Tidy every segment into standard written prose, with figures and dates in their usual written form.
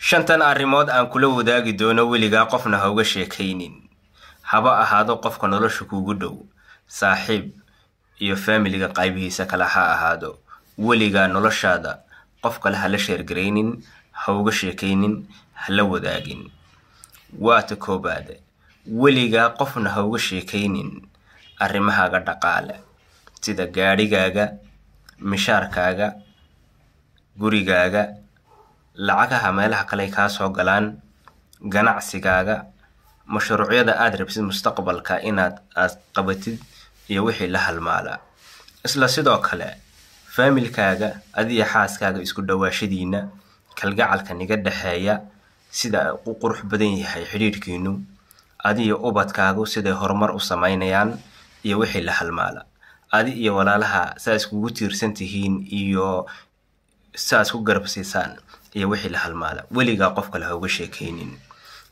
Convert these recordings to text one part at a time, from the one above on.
shantan arrimood aan kula wadaagi doono weligaa qofna ha uga sheekaynin. Haba ahaado qofka nolosha kuugu dhow, saaxiib iyo familiga qaybihiisa kala ha ahaado. Weligaa noloshaada qof kale ha la sheergaraynin, ha uga sheekaynin, ha la wadaagin. Waata koobaad, weligaa qofna ha uga sheekaynin arrimahaaga dhaqaale sida gaadhigaaga, mishaarkaaga, gurigaaga, lacagaha meelaha kale ka soo galaan, ganacsigaaga, mashruucyada aad rabsid mustaqbalka inaad qabatid iyo wixii la halmaala. Isla sidoo kale familkaaga adiga xaaskaaga isku dhawaashadiina, kalgacalka niga dhaxeeya sida uu qurux badan yahay xiriirkiinu, adiga ubadkaagu sida horumar u sameynayaan iyo wixii la halmaala. Adiga iyo walaalaha saas kugu tiirsan tihiin iyo saas ku garabsiisaan iyo wixii la halmaala. Weligaa qof kale ha uga sheekaynin.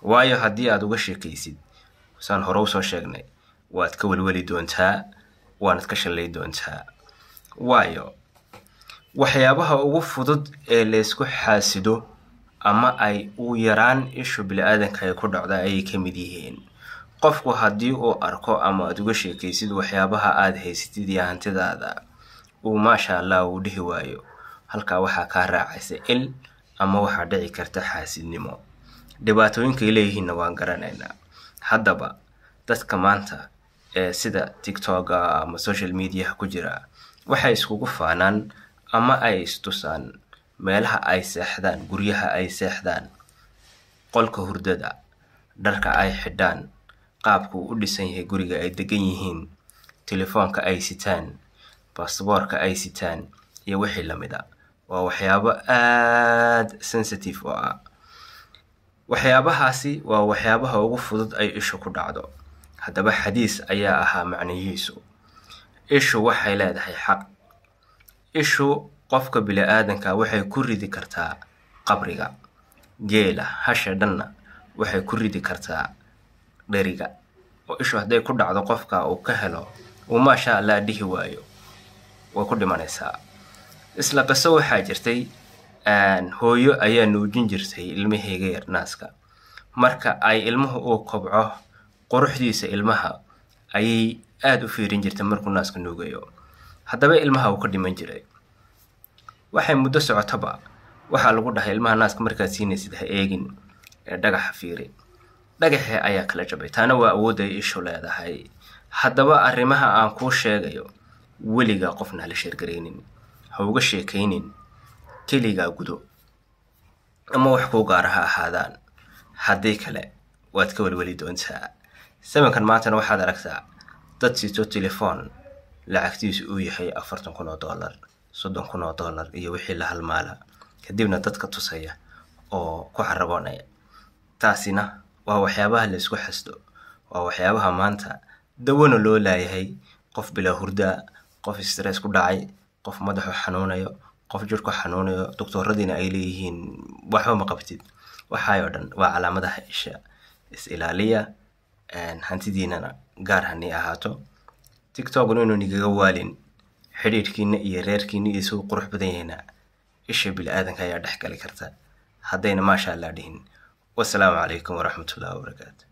Waayo haddii aad uga sheekaysid saan hore u soo sheegnay waad ka walwali doontaa, waanad ka shalay doontaa. Waayo waxyaabaha ugu fudud ee la isku xaasido ama ay u yaraan ishu bini'aadanka ay ku dhacdo ay ka mid yihiin. Qofku haddii uu arko ama aad uga sheekaysid waxyaabaha aad haysatid iyo hantidaada uu maasha Allah uu dhihi waayo, halka waxa ka raacaysa il ama waxa dhici karta xaasidnimo. Dhibaatooyinka ilayhiina waan garanaynaa. Haddaba dadka maanta sida TikTok ama social media ku jira waxay iskugu faanaan ama ay istusaan meelaha ay seexdaan, guryaha ay seexdaan, qolka hurdada, dharka ay xidhaan, qaabku u dhisan yahay guriga ay degan yihiin, telefoonka ay sitaan, baasaboorka ay sitaan iyo wixii la mid ah. Waa waxyaabo aad sensitive oo ah. Waxyaabahaasi waa waxyaabaha ugu fudud ay ishu ku dhacdo. Haddaba xadiis ayaa ahaa macnihiisu. Ishu waxay leedahay xaq. Ishu qofka bini'aadanka waxay ku ridi kartaa qabriga. Geela hasha dhanna waxay ku ridi kartaa dheriga. Oo ishu hadday ku dhacdo qofka uu ka helo uu maasha Allah dhihi waayo way ku dhimanaysaa. Isla qiso waxaa jirtay hooyo ayaa nuujin jirtay ilmaheega yar naaska. Marka ay ilmuhu uu kobco, quruxdiisa ilmaha ayay aad u fiirin jirtay markuu naaska nuugayo. Haddaba ilmaha uu ka dhiman jiray. Waxay muddo socotaba waxa lagu dhahay ilmaha naaska markaad siinaysid ha eegin dhagaxa fiiri. Dhagaxa ayaa kala jabay. Taana waa awood ay ishu leedahay. Haddaba arrimaha aan ku sheegayo weligaa qofna la sheergaraynin, ha uga sheekaynin, keligaa gudo ama wax ku gaar ah ahaadaan. Haddii kale waad ka walwali doontaa. Samankan maantana waxaad aragtaa dad sito telefoon lacagtiisu uu yahay $40,000, $30,000 iyo wixii la halmaala, kadibna dadka tusaya oo ku xaraboonaya. Taasina waa waxyaabaha la isku xasdo. Waa waxyaabaha maanta dawana loo laayahay. Qof bila hurda, qof stress ku dhacay, qof madaxu xanuunayo, qof jirku xanuunayo, doctoradiina ay leeyihiin waxba ma qabtid. Waxaayo dhan waa calaamadaha isha. Is ilaaliya hantidiinana gaar hani ahaato. TikTok inuu nigaga waalin xiriirkiina iyo reerkiina iyo soo qurux badan yahay isha bini'aadanka ayaa dhex gali karta haddayna maasha Allah dhihin. Wassalaamu calaykum waraxmatullaahi wabarakaatuh.